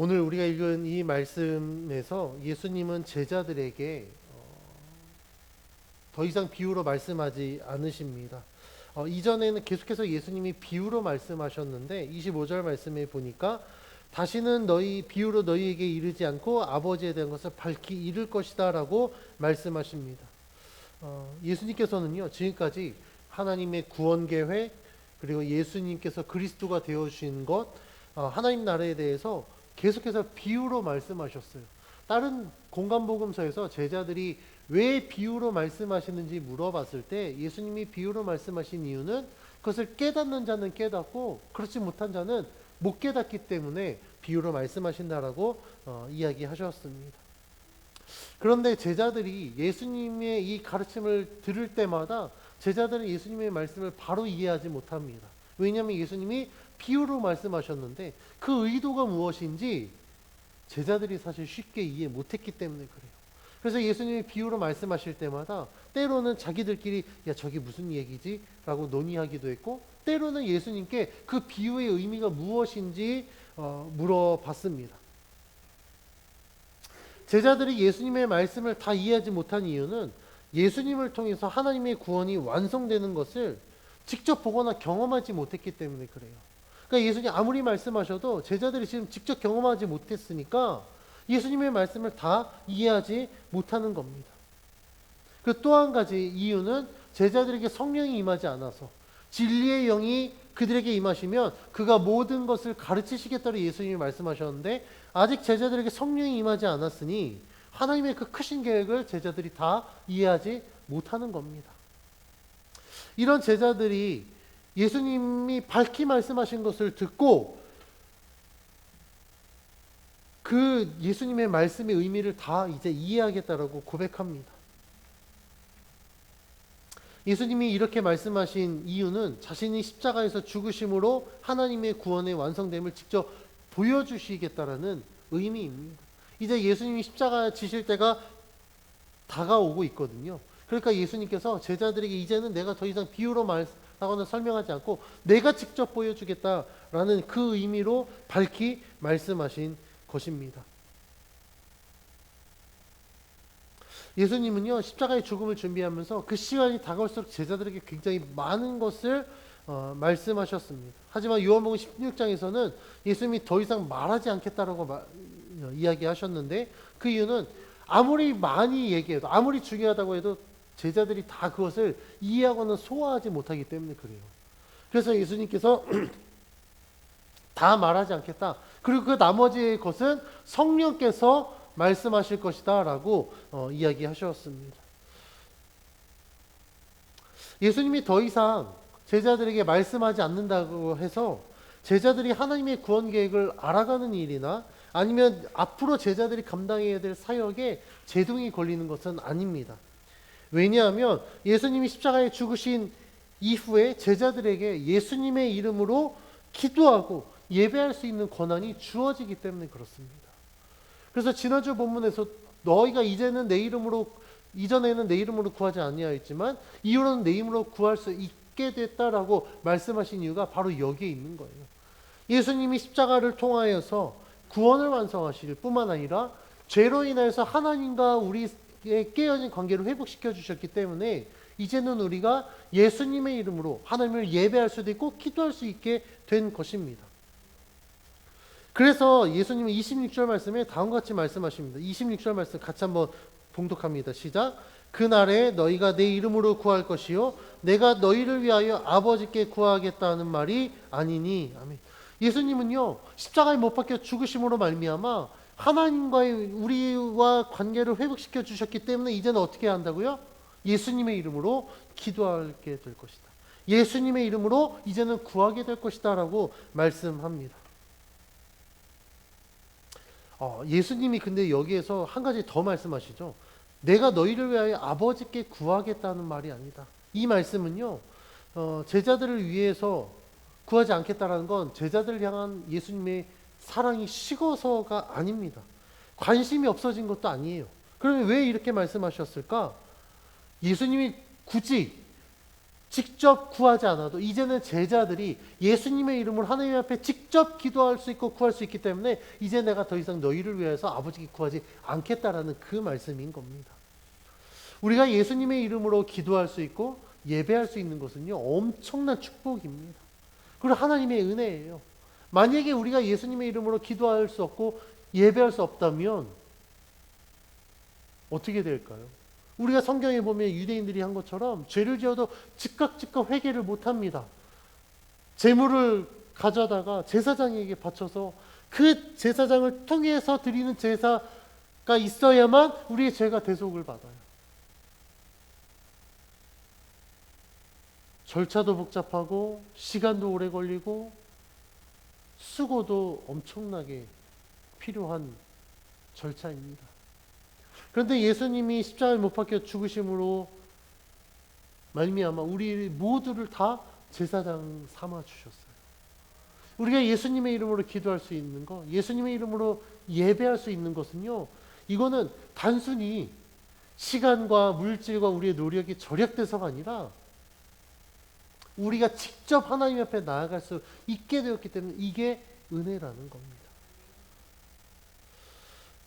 오늘 우리가 읽은 이 말씀에서 예수님은 제자들에게 더 이상 비유로 말씀하지 않으십니다. 이전에는 계속해서 예수님이 비유로 말씀하셨는데 25절 말씀에 보니까 다시는 너희 비유로 너희에게 이르지 않고 아버지에 대한 것을 밝히 이룰 것이다 라고 말씀하십니다. 예수님께서는요, 지금까지 하나님의 구원 계획, 그리고 예수님께서 그리스도가 되어주신 것, 하나님 나라에 대해서 계속해서 비유로 말씀하셨어요. 다른 공간복음서에서 제자들이 왜 비유로 말씀하시는지 물어봤을 때 예수님이 비유로 말씀하신 이유는 그것을 깨닫는 자는 깨닫고 그렇지 못한 자는 못 깨닫기 때문에 비유로 말씀하신다라고 이야기하셨습니다. 그런데 제자들이 예수님의 이 가르침을 들을 때마다 제자들은 예수님의 말씀을 바로 이해하지 못합니다. 왜냐하면 예수님이 비유로 말씀하셨는데 그 의도가 무엇인지 제자들이 사실 쉽게 이해 못했기 때문에 그래요. 그래서 예수님이 비유로 말씀하실 때마다 때로는 자기들끼리 야 저게 무슨 얘기지? 라고 논의하기도 했고 때로는 예수님께 그 비유의 의미가 무엇인지 물어봤습니다. 제자들이 예수님의 말씀을 다 이해하지 못한 이유는 예수님을 통해서 하나님의 구원이 완성되는 것을 직접 보거나 경험하지 못했기 때문에 그래요. 그러니까 예수님 아무리 말씀하셔도 제자들이 지금 직접 경험하지 못했으니까 예수님의 말씀을 다 이해하지 못하는 겁니다. 그 또 한 가지 이유는 제자들에게 성령이 임하지 않아서 진리의 영이 그들에게 임하시면 그가 모든 것을 가르치시겠다고 예수님이 말씀하셨는데 아직 제자들에게 성령이 임하지 않았으니 하나님의 그 크신 계획을 제자들이 다 이해하지 못하는 겁니다. 이런 제자들이 예수님이 밝히 말씀하신 것을 듣고 그 예수님의 말씀의 의미를 다 이제 이해하겠다라고 고백합니다. 예수님이 이렇게 말씀하신 이유는 자신이 십자가에서 죽으심으로 하나님의 구원의 완성됨을 직접 보여주시겠다라는 의미입니다. 이제 예수님이 십자가 지실 때가 다가오고 있거든요. 그러니까 예수님께서 제자들에게 이제는 내가 더 이상 비유로 말하거나 설명하지 않고 내가 직접 보여주겠다라는 그 의미로 밝히 말씀하신 것입니다. 예수님은요 십자가의 죽음을 준비하면서 그 시간이 다가올수록 제자들에게 굉장히 많은 것을 말씀하셨습니다. 하지만 요한복음 16장에서는 예수님이 더 이상 말하지 않겠다라고 이야기하셨는데 그 이유는 아무리 많이 얘기해도 아무리 중요하다고 해도 제자들이 다 그것을 이해하거나 소화하지 못하기 때문에 그래요. 그래서 예수님께서 다 말하지 않겠다. 그리고 그 나머지의 것은 성령께서 말씀하실 것이다 라고 이야기하셨습니다. 예수님이 더 이상 제자들에게 말씀하지 않는다고 해서 제자들이 하나님의 구원 계획을 알아가는 일이나 아니면 앞으로 제자들이 감당해야 될 사역에 제동이 걸리는 것은 아닙니다. 왜냐하면 예수님이 십자가에 죽으신 이후에 제자들에게 예수님의 이름으로 기도하고 예배할 수 있는 권한이 주어지기 때문에 그렇습니다. 그래서 지난주 본문에서 너희가 이전에는 내 이름으로 구하지 아니하였지만 이후로는 내 이름으로 구할 수 있게 됐다라고 말씀하신 이유가 바로 여기에 있는 거예요. 예수님이 십자가를 통하여서 구원을 완성하실 뿐만 아니라 죄로 인해서 하나님과 우리의 깨어진 관계를 회복시켜 주셨기 때문에 이제는 우리가 예수님의 이름으로 하나님을 예배할 수도 있고 기도할 수 있게 된 것입니다. 그래서 예수님은 26절 말씀에 다음과 같이 말씀하십니다. 26절 말씀 같이 한번 봉독합니다. 시작. 그날에 너희가 내 이름으로 구할 것이요 내가 너희를 위하여 아버지께 구하겠다는 말이 아니니. 아멘. 예수님은요 십자가에 못 박혀 죽으심으로 말미암아 하나님과의 우리와 관계를 회복시켜 주셨기 때문에 이제는 어떻게 한다고요? 예수님의 이름으로 기도하게 될 것이다. 예수님의 이름으로 이제는 구하게 될 것이다 라고 말씀합니다. 예수님이 근데 여기에서 한 가지 더 말씀하시죠. 내가 너희를 위하여 아버지께 구하겠다는 말이 아니다. 이 말씀은요 제자들을 위해서 구하지 않겠다라는 건 제자들을 향한 예수님의 사랑이 식어서가 아닙니다. 관심이 없어진 것도 아니에요. 그러면 왜 이렇게 말씀하셨을까? 예수님이 굳이 직접 구하지 않아도 이제는 제자들이 예수님의 이름으로 하나님 앞에 직접 기도할 수 있고 구할 수 있기 때문에 이제 내가 더 이상 너희를 위해서 아버지께 구하지 않겠다라는 그 말씀인 겁니다. 우리가 예수님의 이름으로 기도할 수 있고 예배할 수 있는 것은요, 엄청난 축복입니다. 그리고 하나님의 은혜예요. 만약에 우리가 예수님의 이름으로 기도할 수 없고 예배할 수 없다면 어떻게 될까요? 우리가 성경에 보면 유대인들이 한 것처럼 죄를 지어도 즉각 회개를 못합니다. 제물을 가져다가 제사장에게 바쳐서 그 제사장을 통해서 드리는 제사가 있어야만 우리의 죄가 대속을 받아요. 절차도 복잡하고 시간도 오래 걸리고 수고도 엄청나게 필요한 절차입니다. 그런데 예수님이 십자가에 못 박혀 죽으심으로 말미암아 우리 모두를 다 제사장 삼아 주셨어요. 우리가 예수님의 이름으로 기도할 수 있는 것, 예수님의 이름으로 예배할 수 있는 것은요, 이거는 단순히 시간과 물질과 우리의 노력이 절약돼서가 아니라 우리가 직접 하나님 앞에 나아갈 수 있게 되었기 때문에 이게 은혜라는 겁니다.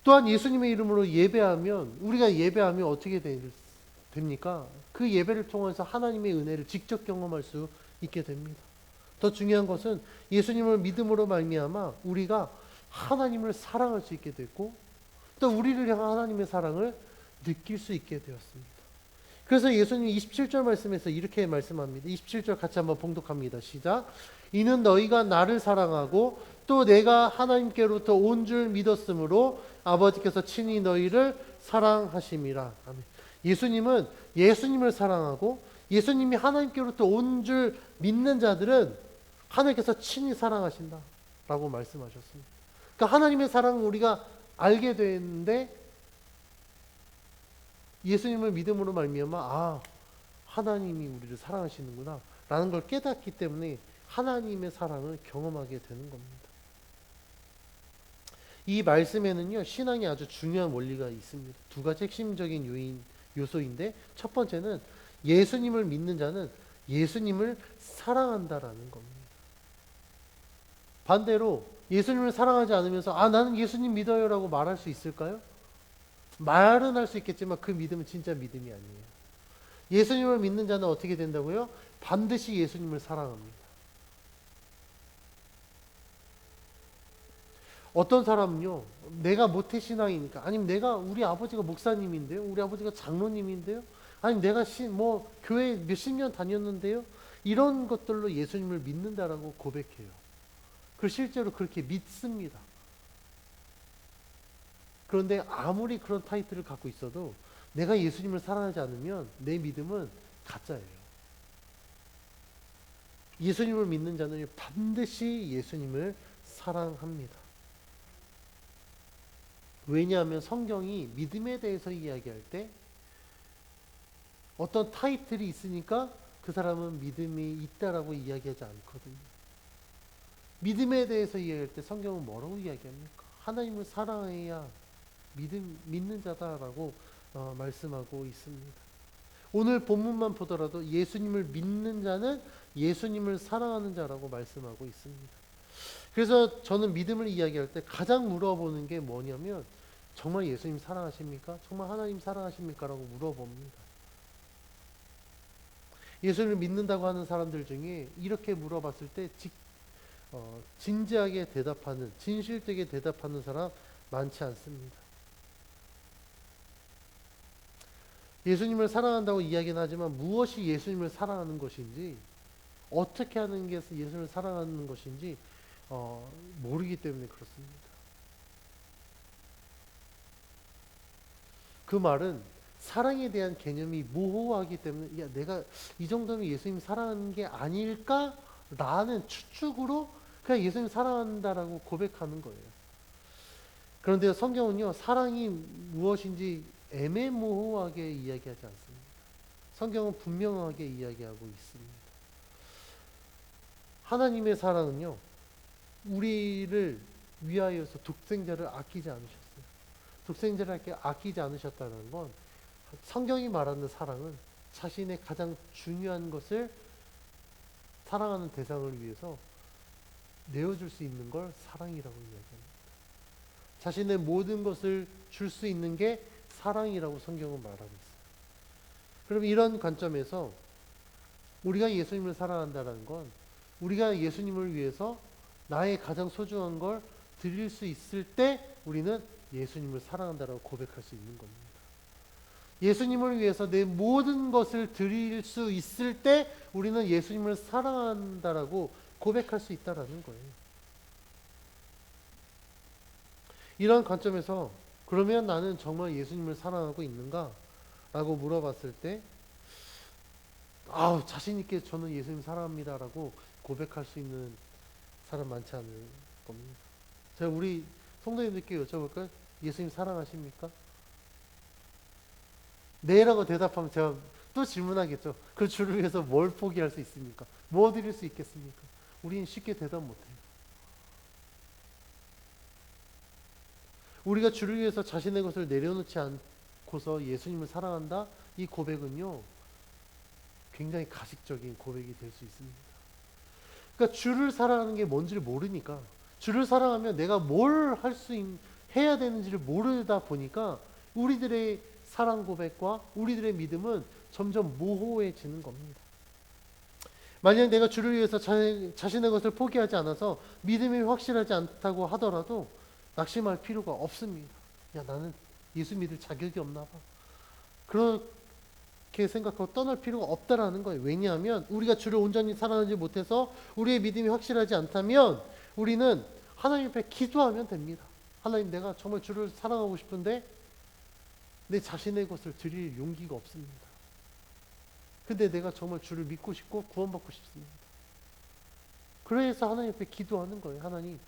또한 예수님의 이름으로 예배하면, 우리가 예배하면 어떻게 됩니까? 그 예배를 통해서 하나님의 은혜를 직접 경험할 수 있게 됩니다. 더 중요한 것은 예수님을 믿음으로 말미암아 우리가 하나님을 사랑할 수 있게 됐고 또 우리를 향한 하나님의 사랑을 느낄 수 있게 되었습니다. 그래서 예수님이 27절 말씀에서 이렇게 말씀합니다. 27절 같이 한번 봉독합니다. 시작. 이는 너희가 나를 사랑하고 또 내가 하나님께로부터 온 줄 믿었으므로 아버지께서 친히 너희를 사랑하심이라. 아멘. 예수님은 예수님을 사랑하고 예수님이 하나님께로부터 온 줄 믿는 자들은 하나님께서 친히 사랑하신다 라고 말씀하셨습니다. 그러니까 하나님의 사랑을 우리가 알게 되는데 예수님을 믿음으로 말미암아 하나님이 우리를 사랑하시는구나 라는 걸 깨닫기 때문에 하나님의 사랑을 경험하게 되는 겁니다. 이 말씀에는요, 신앙에 아주 중요한 원리가 있습니다. 두 가지 핵심적인 요소인데 첫 번째는 예수님을 믿는 자는 예수님을 사랑한다라는 겁니다. 반대로 예수님을 사랑하지 않으면서 나는 예수님 믿어요 라고 말할 수 있을까요? 말은 할 수 있겠지만 그 믿음은 진짜 믿음이 아니에요. 예수님을 믿는 자는 어떻게 된다고요? 반드시 예수님을 사랑합니다. 어떤 사람은요, 내가 모태신앙이니까, 아니면 우리 아버지가 목사님인데요, 우리 아버지가 장로님인데요, 아니면 내가 교회 몇십 년 다녔는데요, 이런 것들로 예수님을 믿는다라고 고백해요. 그 실제로 그렇게 믿습니다. 그런데 아무리 그런 타이틀을 갖고 있어도 내가 예수님을 사랑하지 않으면 내 믿음은 가짜예요. 예수님을 믿는 자는 반드시 예수님을 사랑합니다. 왜냐하면 성경이 믿음에 대해서 이야기할 때 어떤 타이틀이 있으니까 그 사람은 믿음이 있다라고 이야기하지 않거든요. 믿음에 대해서 이야기할 때 성경은 뭐라고 이야기합니까? 하나님을 사랑해야 믿는 자다라고 말씀하고 있습니다. 오늘 본문만 보더라도 예수님을 믿는 자는 예수님을 사랑하는 자라고 말씀하고 있습니다. 그래서 저는 믿음을 이야기할 때 가장 물어보는 게 뭐냐면 정말 예수님 사랑하십니까? 정말 하나님 사랑하십니까? 라고 물어봅니다. 예수님을 믿는다고 하는 사람들 중에 이렇게 물어봤을 때 진지하게 대답하는, 진실되게 대답하는 사람 많지 않습니다. 예수님을 사랑한다고 이야기는 하지만 무엇이 예수님을 사랑하는 것인지, 어떻게 하는 게 예수님을 사랑하는 것인지 모르기 때문에 그렇습니다. 그 말은 사랑에 대한 개념이 모호하기 때문에 내가 이 정도면 예수님 사랑하는 게 아닐까라는 추측으로 그냥 예수님 사랑한다라고 고백하는 거예요. 그런데 성경은요, 사랑이 무엇인지 애매모호하게 이야기하지 않습니다. 성경은 분명하게 이야기하고 있습니다. 하나님의 사랑은요, 우리를 위하여서 독생자를 아끼지 않으셨어요. 독생자를 아끼지 않으셨다는 건 성경이 말하는 사랑은 자신의 가장 중요한 것을 사랑하는 대상을 위해서 내어줄 수 있는 걸 사랑이라고 이야기합니다. 자신의 모든 것을 줄 수 있는 게 사랑이라고 성경은 말하고 있어요. 그럼 이런 관점에서 우리가 예수님을 사랑한다는 건 우리가 예수님을 위해서 나의 가장 소중한 걸 드릴 수 있을 때 우리는 예수님을 사랑한다라고 고백할 수 있는 겁니다. 예수님을 위해서 내 모든 것을 드릴 수 있을 때 우리는 예수님을 사랑한다라고 고백할 수 있다라는 거예요. 이런 관점에서 그러면 나는 정말 예수님을 사랑하고 있는가? 라고 물어봤을 때 자신 있게 저는 예수님 사랑합니다 라고 고백할 수 있는 사람 많지 않을 겁니다. 제가 우리 성도님들께 여쭤볼까요? 예수님 사랑하십니까? 네라고 대답하면 제가 또 질문하겠죠. 그 주를 위해서 뭘 포기할 수 있습니까? 뭐 드릴 수 있겠습니까? 우리는 쉽게 대답 못해요. 우리가 주를 위해서 자신의 것을 내려놓지 않고서 예수님을 사랑한다? 이 고백은요, 굉장히 가식적인 고백이 될 수 있습니다. 그러니까 주를 사랑하는 게 뭔지를 모르니까, 주를 사랑하면 내가 뭘 해야 되는지를 모르다 보니까 우리들의 사랑 고백과 우리들의 믿음은 점점 모호해지는 겁니다. 만약 내가 주를 위해서 자신의 것을 포기하지 않아서 믿음이 확실하지 않다고 하더라도 낙심할 필요가 없습니다. 나는 예수 믿을 자격이 없나 봐. 그렇게 생각하고 떠날 필요가 없다라는 거예요. 왜냐하면 우리가 주를 온전히 사랑하지 못해서 우리의 믿음이 확실하지 않다면 우리는 하나님 앞에 기도하면 됩니다. 하나님, 내가 정말 주를 사랑하고 싶은데 내 자신의 것을 드릴 용기가 없습니다. 근데 내가 정말 주를 믿고 싶고 구원받고 싶습니다. 그래서 하나님 앞에 기도하는 거예요. 하나님,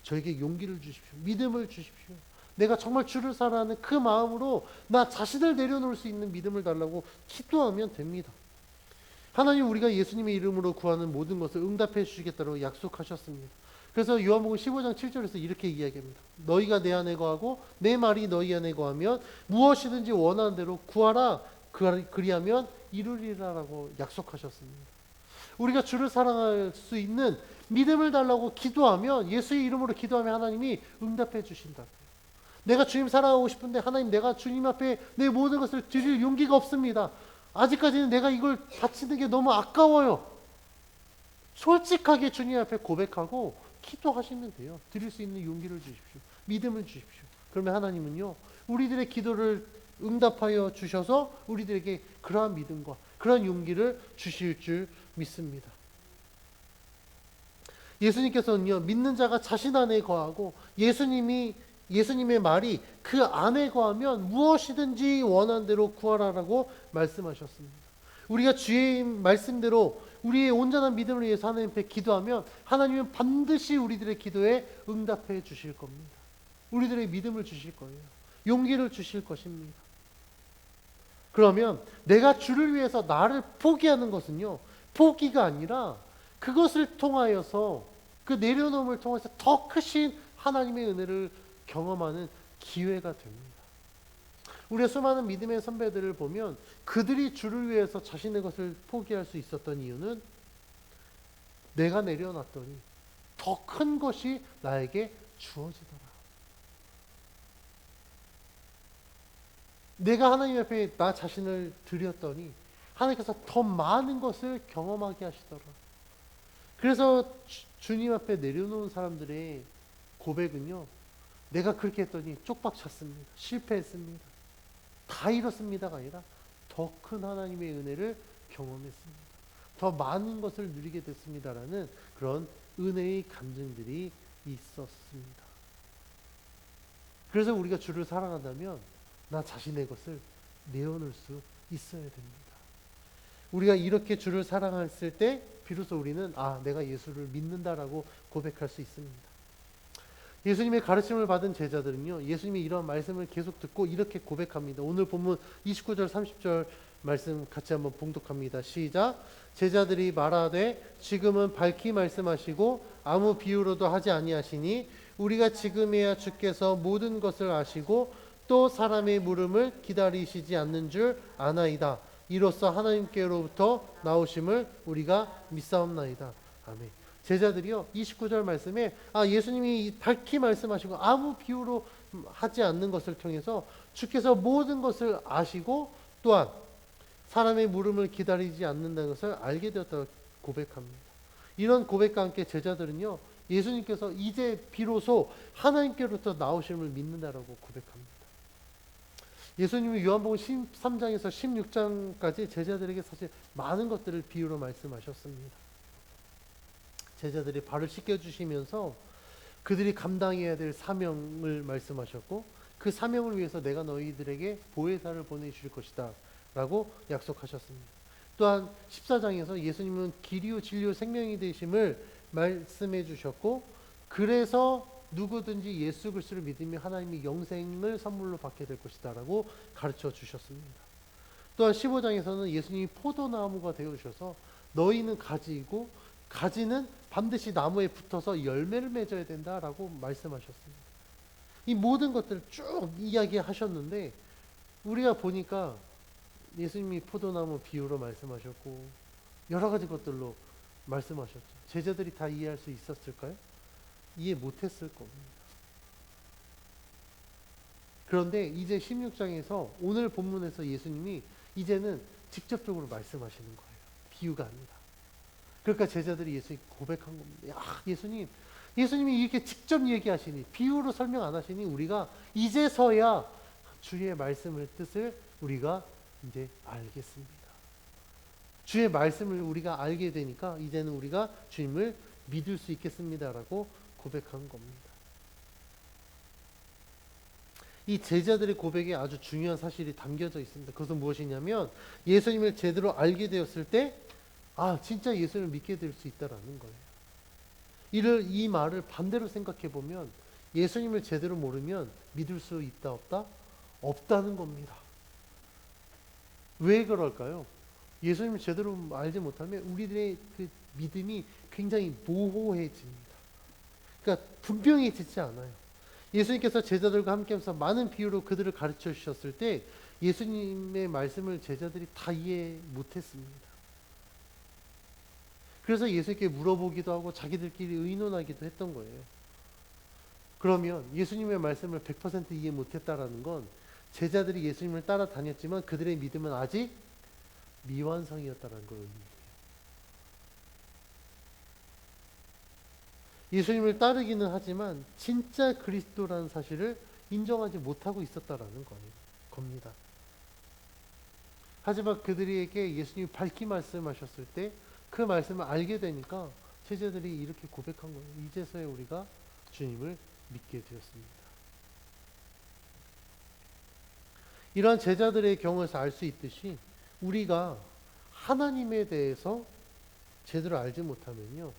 저에게 용기를 주십시오. 믿음을 주십시오. 내가 정말 주를 사랑하는 그 마음으로 나 자신을 내려놓을 수 있는 믿음을 달라고 기도하면 됩니다. 하나님, 우리가 예수님의 이름으로 구하는 모든 것을 응답해 주시겠다고 약속하셨습니다. 그래서 요한복음 15장 7절에서 이렇게 이야기합니다. 너희가 내 안에 거하고 내 말이 너희 안에 거하면 무엇이든지 원하는 대로 구하라. 그리하면 이루리라라고 약속하셨습니다. 우리가 주를 사랑할 수 있는 믿음을 달라고 기도하면, 예수의 이름으로 기도하면 하나님이 응답해 주신다. 내가 주님 사랑하고 싶은데 하나님, 내가 주님 앞에 내 모든 것을 드릴 용기가 없습니다. 아직까지는 내가 이걸 바치는 게 너무 아까워요. 솔직하게 주님 앞에 고백하고 기도하시면 돼요. 드릴 수 있는 용기를 주십시오. 믿음을 주십시오. 그러면 하나님은요, 우리들의 기도를 응답하여 주셔서 우리들에게 그러한 믿음과 그러한 용기를 주실 줄 믿습니다. 예수님께서는요, 믿는 자가 자신 안에 거하고 예수님의 말이 그 안에 거하면 무엇이든지 원하는 대로 구하라라고 말씀하셨습니다. 우리가 주의 말씀대로 우리의 온전한 믿음을 위해서 하나님 앞에 기도하면 하나님은 반드시 우리들의 기도에 응답해 주실 겁니다. 우리들의 믿음을 주실 거예요. 용기를 주실 것입니다. 그러면 내가 주를 위해서 나를 포기하는 것은요, 포기가 아니라 그것을 통하여서, 그 내려놓음을 통해서 더 크신 하나님의 은혜를 경험하는 기회가 됩니다. 우리의 수많은 믿음의 선배들을 보면 그들이 주를 위해서 자신의 것을 포기할 수 있었던 이유는 내가 내려놨더니 더 큰 것이 나에게 주어지더라. 내가 하나님 앞에 나 자신을 드렸더니 하나님께서 더 많은 것을 경험하게 하시더라. 그래서 주님 앞에 내려놓은 사람들의 고백은요, 내가 그렇게 했더니 쪽박 찼습니다. 실패했습니다. 다 잃었습니다가 아니라 더 큰 하나님의 은혜를 경험했습니다. 더 많은 것을 누리게 됐습니다라는 그런 은혜의 감정들이 있었습니다. 그래서 우리가 주를 사랑한다면 나 자신의 것을 내어놓을 수 있어야 됩니다. 우리가 이렇게 주를 사랑했을 때 비로소 우리는 내가 예수를 믿는다라고 고백할 수 있습니다. 예수님의 가르침을 받은 제자들은요, 예수님이 이런 말씀을 계속 듣고 이렇게 고백합니다. 오늘 본문 29절 30절 말씀 같이 한번 봉독합니다. 시작. 제자들이 말하되 지금은 밝히 말씀하시고 아무 비유로도 하지 아니하시니 우리가 지금에야 주께서 모든 것을 아시고 또 사람의 물음을 기다리시지 않는 줄 아나이다. 이로써 하나님께로부터 나오심을 우리가 믿사옵나이다. 아멘. 제자들이요 29절 말씀에 예수님이 밝히 말씀하시고 아무 비유로 하지 않는 것을 통해서 주께서 모든 것을 아시고 또한 사람의 물음을 기다리지 않는다는 것을 알게 되었다고 고백합니다. 이런 고백과 함께 제자들은요 예수님께서 이제 비로소 하나님께로부터 나오심을 믿는다라고 고백합니다. 예수님이 요한복음 13장에서 16장까지 제자들에게 사실 많은 것들을 비유로 말씀하셨습니다. 제자들이 발을 씻겨주시면서 그들이 감당해야 될 사명을 말씀하셨고 그 사명을 위해서 내가 너희들에게 보혜사를 보내줄 것이다 라고 약속하셨습니다. 또한 14장에서 예수님은 길이요 진리요 생명이 되심을 말씀해 주셨고 그래서 누구든지 예수 그리스도를 믿으면 하나님이 영생을 선물로 받게 될 것이다 라고 가르쳐 주셨습니다. 또한 15장에서는 예수님이 포도나무가 되어주셔서 너희는 가지이고 가지는 반드시 나무에 붙어서 열매를 맺어야 된다라고 말씀하셨습니다. 이 모든 것들을 쭉 이야기하셨는데 우리가 보니까 예수님이 포도나무 비유로 말씀하셨고 여러 가지 것들로 말씀하셨죠. 제자들이 다 이해할 수 있었을까요? 이해 못했을 겁니다. 그런데 이제 16장에서 오늘 본문에서 예수님이 이제는 직접적으로 말씀하시는 거예요. 비유가 아니라. 그러니까 제자들이 예수님 고백한 겁니다. 야, 예수님이 이렇게 직접 얘기하시니 비유로 설명 안 하시니 우리가 이제서야 주의 말씀의 뜻을 우리가 이제 알겠습니다. 주의 말씀을 우리가 알게 되니까 이제는 우리가 주님을 믿을 수 있겠습니다라고 고백한 겁니다. 이 제자들의 고백에 아주 중요한 사실이 담겨져 있습니다. 그것은 무엇이냐면 예수님을 제대로 알게 되었을 때 진짜 예수님을 믿게 될 수 있다라는 거예요. 이 말을 반대로 생각해 보면 예수님을 제대로 모르면 믿을 수 있다 없다? 없다는 겁니다. 왜 그럴까요? 예수님을 제대로 알지 못하면 우리들의 그 믿음이 굉장히 모호해집니다. 그러니까 분명해지지 않아요. 예수님께서 제자들과 함께하면서 많은 비유로 그들을 가르쳐 주셨을 때 예수님의 말씀을 제자들이 다 이해 못했습니다. 그래서 예수님께 물어보기도 하고 자기들끼리 의논하기도 했던 거예요. 그러면 예수님의 말씀을 100% 이해 못했다라는 건 제자들이 예수님을 따라다녔지만 그들의 믿음은 아직 미완성이었다는 걸 의미해요. 예수님을 따르기는 하지만 진짜 그리스도라는 사실을 인정하지 못하고 있었다라는 겁니다. 하지만 그들에게 예수님이 밝히 말씀하셨을 때 그 말씀을 알게 되니까 제자들이 이렇게 고백한 거예요. 이제서야 우리가 주님을 믿게 되었습니다. 이러한 제자들의 경우에서 알 수 있듯이 우리가 하나님에 대해서 제대로 알지 못하면요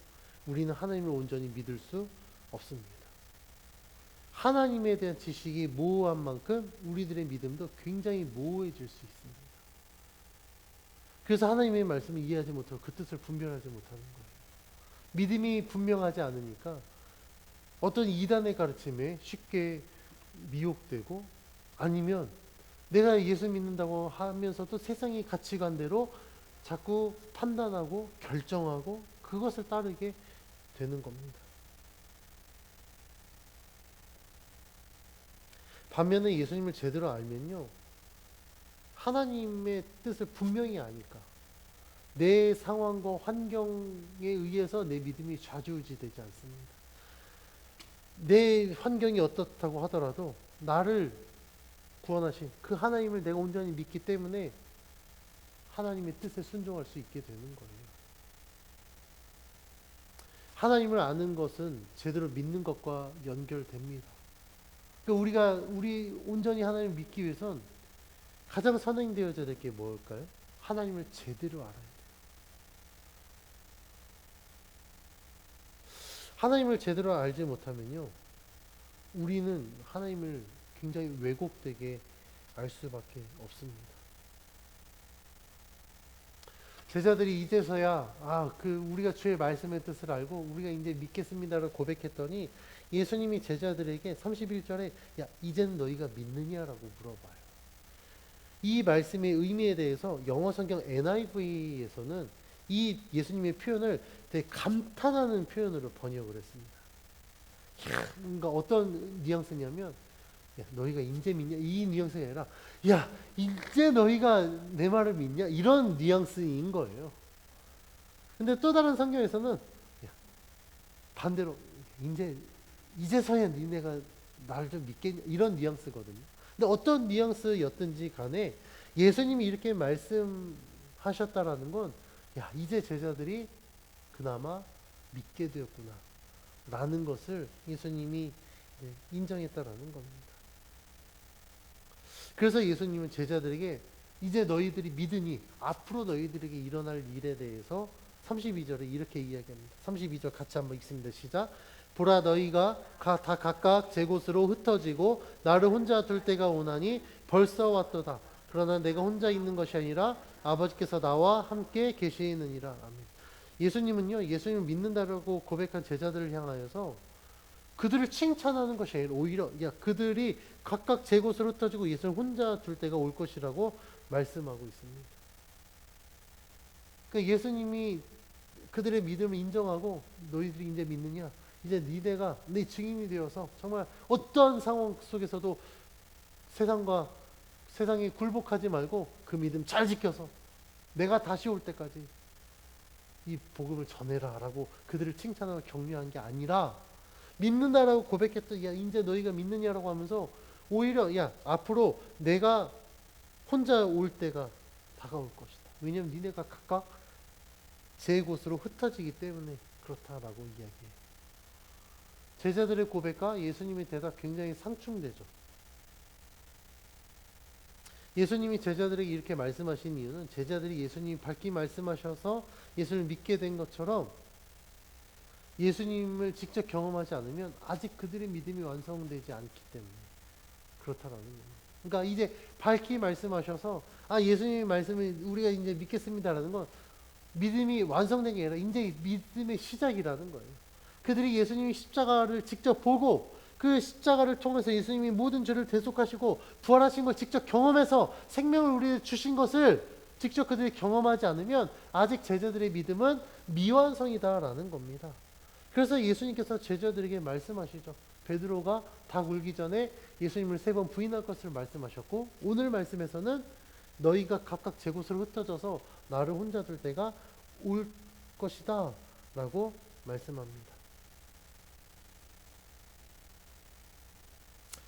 우리는 하나님을 온전히 믿을 수 없습니다. 하나님에 대한 지식이 모호한 만큼 우리들의 믿음도 굉장히 모호해질 수 있습니다. 그래서 하나님의 말씀을 이해하지 못하고 그 뜻을 분별하지 못하는 거예요. 믿음이 분명하지 않으니까 어떤 이단의 가르침에 쉽게 미혹되고 아니면 내가 예수 믿는다고 하면서도 세상의 가치관대로 자꾸 판단하고 결정하고 그것을 따르게 되는 겁니다. 반면에 예수님을 제대로 알면요 하나님의 뜻을 분명히 아니까 내 상황과 환경에 의해서 내 믿음이 좌지우지되지 않습니다. 내 환경이 어떻다고 하더라도 나를 구원하신 그 하나님을 내가 온전히 믿기 때문에 하나님의 뜻에 순종할 수 있게 되는 거예요. 하나님을 아는 것은 제대로 믿는 것과 연결됩니다. 그러니까 우리 온전히 하나님을 믿기 위해선 가장 선행되어져야 될 게 뭘까요? 하나님을 제대로 알아야 돼요. 하나님을 제대로 알지 못하면요 우리는 하나님을 굉장히 왜곡되게 알 수밖에 없습니다. 제자들이 이제서야 우리가 주의 말씀의 뜻을 알고 우리가 이제 믿겠습니다라고 고백했더니 예수님이 제자들에게 31절에 야 이제는 너희가 믿느냐라고 물어봐요. 이 말씀의 의미에 대해서 영어 성경 NIV에서는 이 예수님의 표현을 되게 감탄하는 표현으로 번역을 했습니다. 뭔가 어떤 뉘앙스냐면, 야, 너희가 인제 믿냐? 이 뉘앙스가 아니라, 야, 인제 너희가 내 말을 믿냐? 이런 뉘앙스인 거예요. 근데 또 다른 성경에서는, 야, 반대로, 이제서야 니네가 날 좀 믿겠냐? 이런 뉘앙스거든요. 근데 어떤 뉘앙스였든지 간에 예수님이 이렇게 말씀하셨다라는 건, 야, 이제 제자들이 그나마 믿게 되었구나 라는 것을 예수님이 인정했다라는 겁니다. 그래서 예수님은 제자들에게 이제 너희들이 믿으니 앞으로 너희들에게 일어날 일에 대해서 32절에 이렇게 이야기합니다. 32절 같이 한번 읽습니다. 시작. 보라, 너희가 다 각각 제 곳으로 흩어지고 나를 혼자 둘 때가 오나니 벌써 왔도다. 그러나 내가 혼자 있는 것이 아니라 아버지께서 나와 함께 계시느니라. 아멘. 예수님은요, 예수님을 믿는다라고 고백한 제자들을 향하여서 그들을 칭찬하는 것이 아니라 오히려, 야, 그들이 각각 제 곳으로 흩어지고 예수를 혼자 둘 때가 올 것이라고 말씀하고 있습니다. 그러니까 예수님이 그들의 믿음을 인정하고 너희들이 이제 믿느냐? 이제 니네가 내 증인이 되어서 정말 어떠한 상황 속에서도 세상에 굴복하지 말고 그 믿음 잘 지켜서 내가 다시 올 때까지 이 복음을 전해라 라고 그들을 칭찬하고 격려한 게 아니라, 믿는다라고 고백했던, 야, 이제 너희가 믿느냐라고 하면서 오히려, 야, 앞으로 내가 혼자 올 때가 다가올 것이다. 왜냐하면 니네가 각각 제 곳으로 흩어지기 때문에 그렇다라고 이야기해요. 제자들의 고백과 예수님의 대답 굉장히 상충되죠. 예수님이 제자들에게 이렇게 말씀하신 이유는 제자들이 예수님이 밝히 말씀하셔서 예수를 믿게 된 것처럼 예수님을 직접 경험하지 않으면 아직 그들의 믿음이 완성되지 않기 때문에 그렇다라는 거예요. 그러니까 이제 밝히 말씀하셔서, 아, 예수님의 말씀을 우리가 이제 믿겠습니다라는 건 믿음이 완성된 게 아니라 이제 믿음의 시작이라는 거예요. 그들이 예수님이 십자가를 직접 보고 그 십자가를 통해서 예수님이 모든 죄를 대속하시고 부활하신 걸 직접 경험해서 생명을 우리에게 주신 것을 직접 그들이 경험하지 않으면 아직 제자들의 믿음은 미완성이다라는 겁니다. 그래서 예수님께서 제자들에게 말씀하시죠. 베드로가 닭 울기 전에 예수님을 3번 부인할 것을 말씀하셨고, 오늘 말씀에서는 너희가 각각 제 곳으로 흩어져서 나를 혼자 둘 때가 올 것이다 라고 말씀합니다.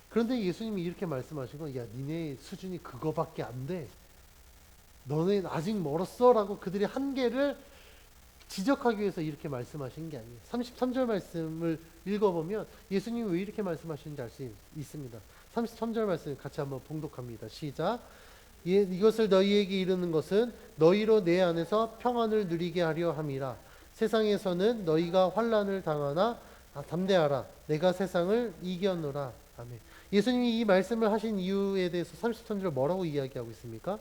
그런데 예수님이 이렇게 말씀하신 건, 야, 니네 수준이 그거밖에 안 돼. 너네 아직 멀었어 라고 그들의 한계를 지적하기 위해서 이렇게 말씀하신 게 아니에요. 33절 말씀을 읽어보면 예수님이 왜 이렇게 말씀하시는지 알 수 있습니다. 33절 말씀 같이 한번 봉독합니다. 시작. 이것을 너희에게 이르는 것은 너희로 내 안에서 평안을 누리게 하려 함이라. 세상에서는 너희가 환난을 당하나 담대하라. 내가 세상을 이겼노라. 아멘. 예수님이 이 말씀을 하신 이유에 대해서 33절 뭐라고 이야기하고 있습니까?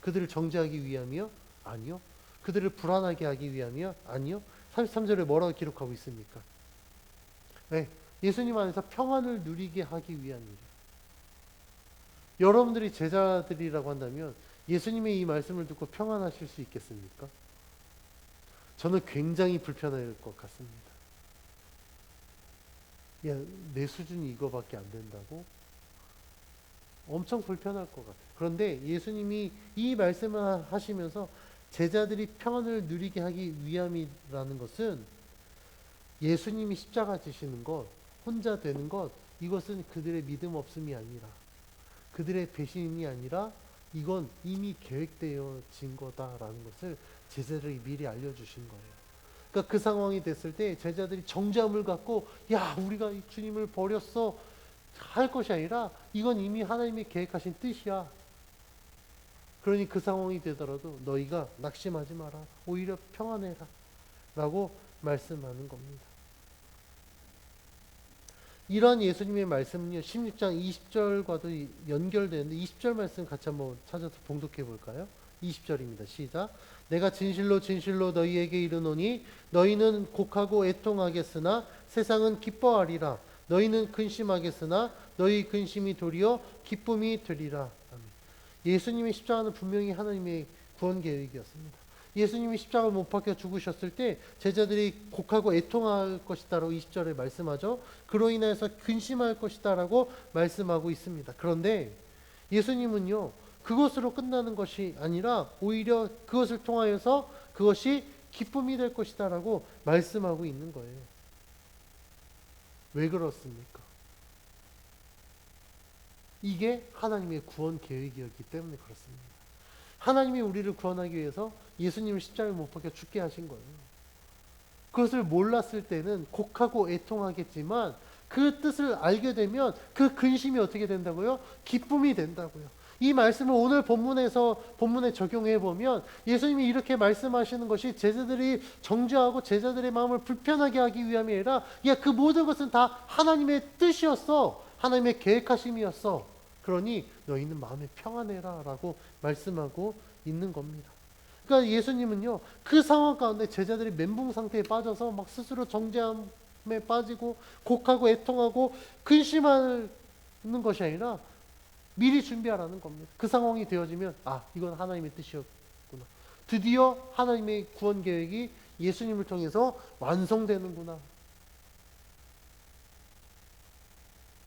그들을 정죄하기 위함이요? 아니요. 그들을 불안하게 하기 위함이요? 아니요. 33절에 뭐라고 기록하고 있습니까? 네, 예수님 안에서 평안을 누리게 하기 위함이에요. 여러분들이 제자들이라고 한다면 예수님의 이 말씀을 듣고 평안하실 수 있겠습니까? 저는 굉장히 불편할 것 같습니다. 야, 내 수준이 이거밖에 안 된다고? 엄청 불편할 것 같아요. 그런데 예수님이 이 말씀을 하시면서 제자들이 평안을 누리게 하기 위함이라는 것은 예수님이 십자가 지시는 것, 혼자 되는 것, 이것은 그들의 믿음 없음이 아니라, 그들의 배신이 아니라 이건 이미 계획되어진 거다라는 것을 제자들이 미리 알려주신 거예요. 그러니까 그 상황이 됐을 때 제자들이 정죄함을 갖고, 야, 우리가 이 주님을 버렸어 할 것이 아니라 이건 이미 하나님이 계획하신 뜻이야. 그러니 그 상황이 되더라도 너희가 낙심하지 마라. 오히려 평안해라 라고 말씀하는 겁니다. 이런 예수님의 말씀은요, 16장 20절과도 연결되는데 20절 말씀 같이 한번 찾아서 봉독해 볼까요? 20절입니다. 시작. 내가 진실로 진실로 너희에게 이르노니 너희는 곡하고 애통하겠으나 세상은 기뻐하리라. 너희는 근심하겠으나 너희 근심이 도리어 기쁨이 되리라. 아멘. 예수님의 십자가는 분명히 하나님의 구원 계획이었습니다. 예수님이 십자가를 못 박혀 죽으셨을 때 제자들이 곡하고 애통할 것이다라고 20절에 말씀하죠. 그로 인해서 근심할 것이다라고 말씀하고 있습니다. 그런데 예수님은요, 그것으로 끝나는 것이 아니라 오히려 그것을 통하여서 그것이 기쁨이 될 것이다라고 말씀하고 있는 거예요. 왜 그렇습니까? 이게 하나님의 구원 계획이었기 때문에 그렇습니다. 하나님이 우리를 구원하기 위해서 예수님을 십자가에 못 박혀 죽게 하신 거예요. 그것을 몰랐을 때는 곡하고 애통하겠지만 그 뜻을 알게 되면 그 근심이 어떻게 된다고요? 기쁨이 된다고요. 이 말씀을 오늘 본문에 적용해 보면 예수님이 이렇게 말씀하시는 것이 제자들이 정죄하고 제자들의 마음을 불편하게 하기 위함이 아니라 그 모든 것은 다 하나님의 뜻이었어. 하나님의 계획하심이었어. 그러니 너희는 마음에 평안해라 라고 말씀하고 있는 겁니다. 그러니까 예수님은요, 그 상황 가운데 제자들이 멘붕 상태에 빠져서 막 스스로 정죄함에 빠지고 곡하고 애통하고 근심하는 것이 아니라 미리 준비하라는 겁니다. 그 상황이 되어지면 이건 하나님의 뜻이었구나. 드디어 하나님의 구원 계획이 예수님을 통해서 완성되는구나.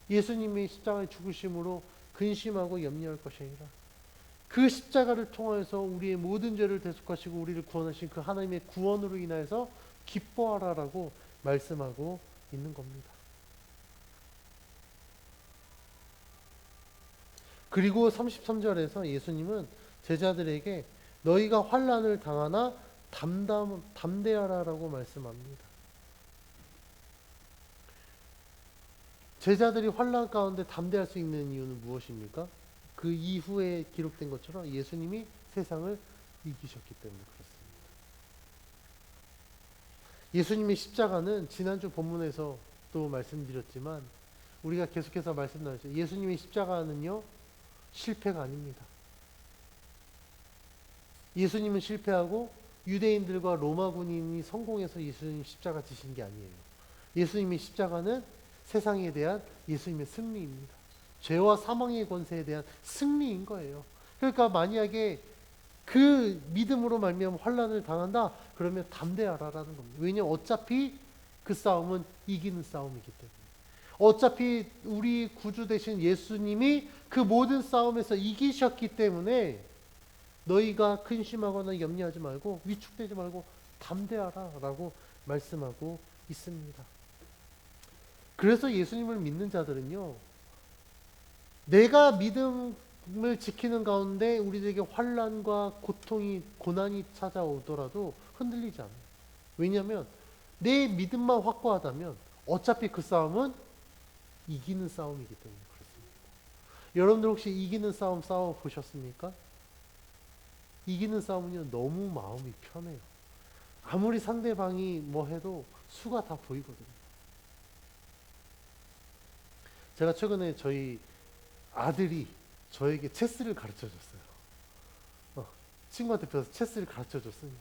예수님이 십자가에 죽으심으로 근심하고 염려할 것이 아니라 그 십자가를 통하여서 우리의 모든 죄를 대속하시고 우리를 구원하신 그 하나님의 구원으로 인하여서 기뻐하라라고 말씀하고 있는 겁니다. 그리고 33절에서 예수님은 제자들에게 너희가 환난을 당하나 담대하라라고 말씀합니다. 제자들이 환난 가운데 담대할 수 있는 이유는 무엇입니까? 그 이후에 기록된 것처럼 예수님이 세상을 이기셨기 때문에 그렇습니다. 예수님의 십자가는 지난주 본문에서 또 말씀드렸지만 우리가 계속해서 말씀 나누죠. 예수님의 십자가는요, 실패가 아닙니다. 예수님은 실패하고 유대인들과 로마 군인이 성공해서 예수님 십자가 지신 게 아니에요. 예수님의 십자가는 세상에 대한 예수님의 승리입니다. 죄와 사망의 권세에 대한 승리인 거예요. 그러니까 만약에 그 믿음으로 말미암아 환난을 당한다 그러면 담대하라라는 겁니다. 왜냐하면 어차피 그 싸움은 이기는 싸움이기 때문에. 어차피 우리 구주 되신 예수님이 그 모든 싸움에서 이기셨기 때문에 너희가 근심하거나 염려하지 말고 위축되지 말고 담대하라라고 말씀하고 있습니다. 그래서 예수님을 믿는 자들은요, 내가 믿음을 지키는 가운데 우리들에게 환난과 고난이 찾아오더라도 흔들리지 않아요. 왜냐하면 내 믿음만 확고하다면 어차피 그 싸움은 이기는 싸움이기 때문에 그렇습니다. 여러분들 혹시 이기는 싸움 싸워보셨습니까? 이기는 싸움은요, 너무 마음이 편해요. 아무리 상대방이 뭐 해도 수가 다 보이거든요. 제가 최근에 저희 아들이 저에게 체스를 가르쳐줬어요. 친구한테 배워서 체스를 가르쳐줬습니다.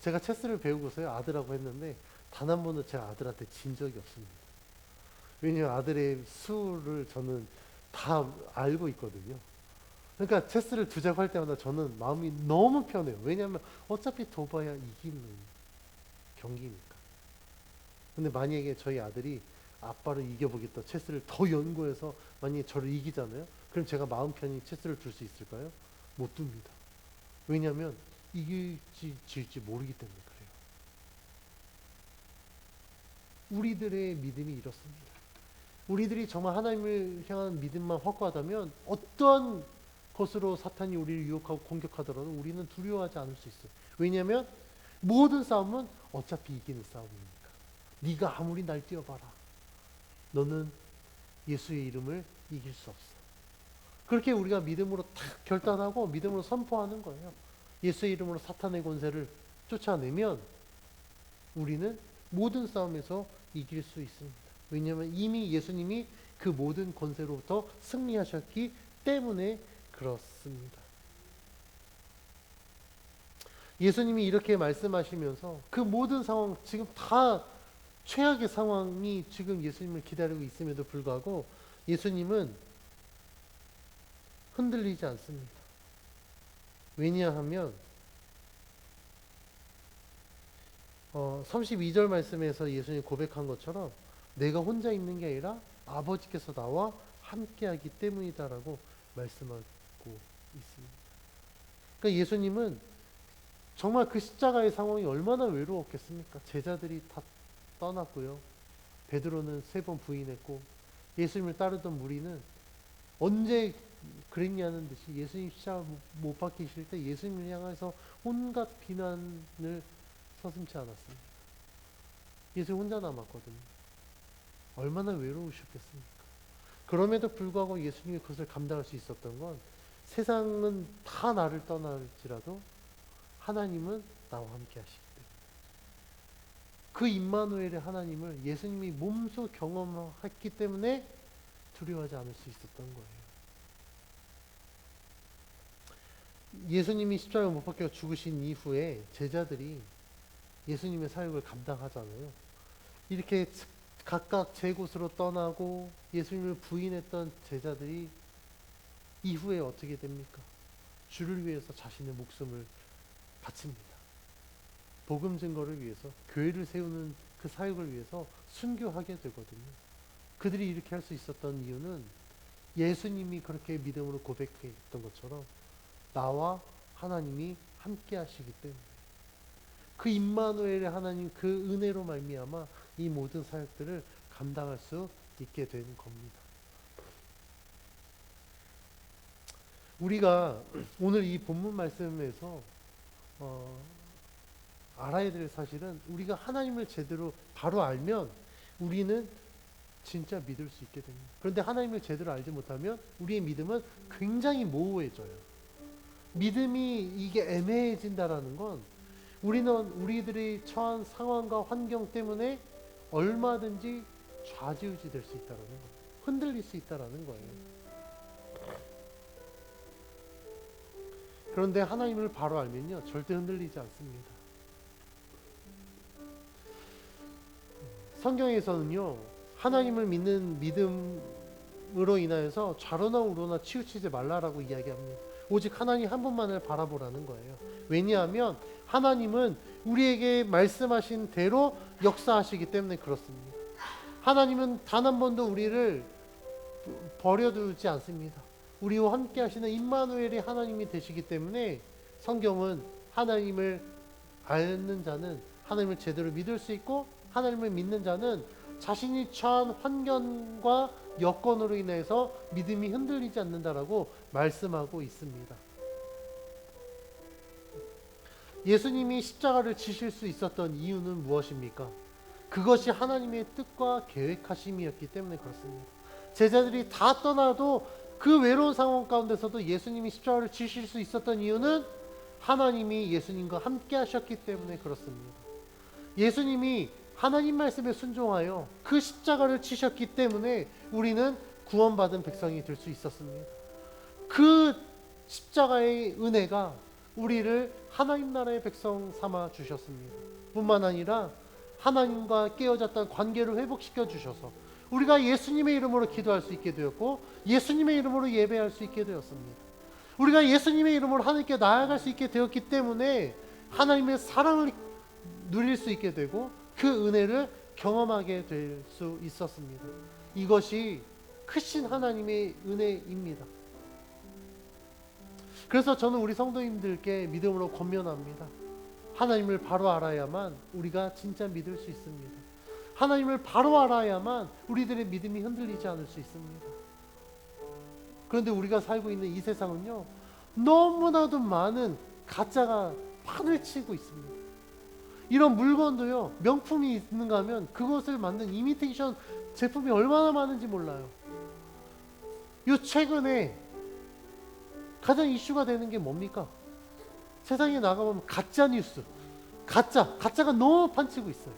제가 체스를 배우고서요, 아들하고 했는데 단 한 번도 제가 아들한테 진 적이 없습니다. 왜냐하면 아들의 수를 저는 다 알고 있거든요. 그러니까 체스를 두자고 할 때마다 저는 마음이 너무 편해요. 왜냐하면 어차피 둬봐야 이기는 경기니까. 근데 만약에 저희 아들이 아빠를 이겨보겠다, 체스를 더 연구해서 만약에 저를 이기잖아요? 그럼 제가 마음 편히 체스를 둘 수 있을까요? 못 둡니다. 왜냐하면 이길지 질지 모르기 때문에 그래요. 우리들의 믿음이 이렇습니다. 우리들이 정말 하나님을 향한 믿음만 확고하다면 어떠한 것으로 사탄이 우리를 유혹하고 공격하더라도 우리는 두려워하지 않을 수 있어요. 왜냐하면 모든 싸움은 어차피 이기는 싸움이니까. 네가 아무리 날 뛰어봐라. 너는 예수의 이름을 이길 수 없어. 그렇게 우리가 믿음으로 딱 결단하고 믿음으로 선포하는 거예요. 예수의 이름으로 사탄의 권세를 쫓아내면 우리는 모든 싸움에서 이길 수 있습니다. 왜냐하면 이미 예수님이 그 모든 권세로부터 승리하셨기 때문에 그렇습니다. 예수님이 이렇게 말씀하시면서 그 모든 상황, 지금 다 최악의 상황이 지금 예수님을 기다리고 있음에도 불구하고 예수님은 흔들리지 않습니다. 왜냐하면 32절 말씀에서 예수님이 고백한 것처럼 내가 혼자 있는 게 아니라 아버지께서 나와 함께하기 때문이다라고 말씀하고 있습니다. 그러니까 예수님은 정말 그 십자가의 상황이 얼마나 외로웠겠습니까? 제자들이 다 떠났고요. 베드로는 3번 부인했고 예수님을 따르던 무리는 언제 그랬냐는 듯이 예수님 십자가 못 박히실 때 예수님을 향해서 온갖 비난을 서슴지 않았습니다. 예수님 혼자 남았거든요. 얼마나 외로우셨겠습니까? 그럼에도 불구하고 예수님이 그것을 감당할 수 있었던 건 세상은 다 나를 떠날지라도 하나님은 나와 함께 하시기 때문에 그 임마누엘의 하나님을 예수님이 몸소 경험했기 때문에 두려워하지 않을 수 있었던 거예요. 예수님이 십자가에 못 박혀 죽으신 이후에 제자들이 예수님의 사역을 감당하잖아요. 이렇게 각각 제 곳으로 떠나고 예수님을 부인했던 제자들이 이후에 어떻게 됩니까? 주를 위해서 자신의 목숨을 바칩니다. 복음 증거를 위해서, 교회를 세우는 그 사역을 위해서 순교하게 되거든요. 그들이 이렇게 할 수 있었던 이유는 예수님이 그렇게 믿음으로 고백했던 것처럼 나와 하나님이 함께 하시기 때문에 그 임마누엘의 하나님 그 은혜로 말미암아 이 모든 사역들을 감당할 수 있게 된 겁니다. 우리가 오늘 이 본문 말씀에서 알아야 될 사실은 우리가 하나님을 제대로 바로 알면 우리는 진짜 믿을 수 있게 됩니다. 그런데 하나님을 제대로 알지 못하면 우리의 믿음은 굉장히 모호해져요. 믿음이 이게 애매해진다라는 건 우리들이 처한 상황과 환경 때문에 얼마든지 좌지우지 될 수 있다라는 거예요. 흔들릴 수 있다라는 거예요. 그런데 하나님을 바로 알면요, 절대 흔들리지 않습니다. 성경에서는요, 하나님을 믿는 믿음으로 인하여서 좌로나 우로나 치우치지 말라라고 이야기합니다. 오직 하나님 한 분만을 바라보라는 거예요. 왜냐하면 하나님은 우리에게 말씀하신 대로 역사하시기 때문에 그렇습니다. 하나님은 단 한 번도 우리를 버려두지 않습니다. 우리와 함께 하시는 임마누엘이 하나님이 되시기 때문에 성경은 하나님을 아는 자는 하나님을 제대로 믿을 수 있고 하나님을 믿는 자는 자신이 처한 환경과 여건으로 인해서 믿음이 흔들리지 않는다라고 말씀하고 있습니다. 예수님이 십자가를 지실 수 있었던 이유는 무엇입니까? 그것이 하나님의 뜻과 계획하심이었기 때문에 그렇습니다. 제자들이 다 떠나도 그 외로운 상황 가운데서도 예수님이 십자가를 지실 수 있었던 이유는 하나님이 예수님과 함께 하셨기 때문에 그렇습니다. 예수님이 하나님 말씀에 순종하여 그 십자가를 치셨기 때문에 우리는 구원받은 백성이 될 수 있었습니다. 그 십자가의 은혜가 우리를 하나님 나라의 백성 삼아 주셨습니다. 뿐만 아니라 하나님과 깨어졌던 관계를 회복시켜 주셔서 우리가 예수님의 이름으로 기도할 수 있게 되었고 예수님의 이름으로 예배할 수 있게 되었습니다. 우리가 예수님의 이름으로 하나님께 나아갈 수 있게 되었기 때문에 하나님의 사랑을 누릴 수 있게 되고 그 은혜를 경험하게 될 수 있었습니다. 이것이 크신 하나님의 은혜입니다. 그래서 저는 우리 성도님들께 믿음으로 권면합니다. 하나님을 바로 알아야만 우리가 진짜 믿을 수 있습니다. 하나님을 바로 알아야만 우리들의 믿음이 흔들리지 않을 수 있습니다. 그런데 우리가 살고 있는 이 세상은요, 너무나도 많은 가짜가 판을 치고 있습니다. 이런 물건도요, 명품이 있는가 하면 그것을 만든 이미테이션 제품이 얼마나 많은지 몰라요. 요 최근에 가장 이슈가 되는 게 뭡니까? 세상에 나가보면 가짜 뉴스, 가짜가 너무 판치고 있어요.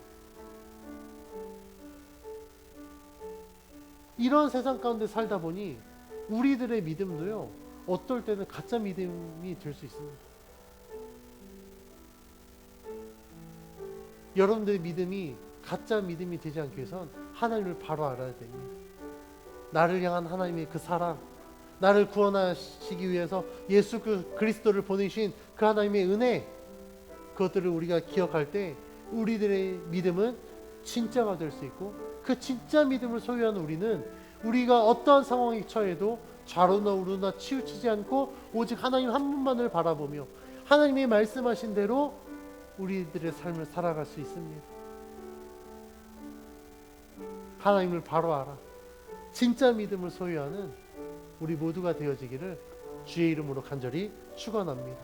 이런 세상 가운데 살다 보니 우리들의 믿음도요, 어떨 때는 가짜 믿음이 될 수 있습니다. 여러분들의 믿음이 가짜 믿음이 되지 않기 위해선 하나님을 바로 알아야 됩니다. 나를 향한 하나님의 그 사랑, 나를 구원하시기 위해서 예수 그리스도를 보내신 그 하나님의 은혜, 그것들을 우리가 기억할 때 우리들의 믿음은 진짜가 될 수 있고, 그 진짜 믿음을 소유한 우리는 우리가 어떠한 상황에 처해도 좌로나 우로나 치우치지 않고 오직 하나님 한 분만을 바라보며 하나님이 말씀하신 대로 우리들의 삶을 살아갈 수 있습니다. 하나님을 바로 알아. 진짜 믿음을 소유하는 우리 모두가 되어지기를 주의 이름으로 간절히 축원합니다.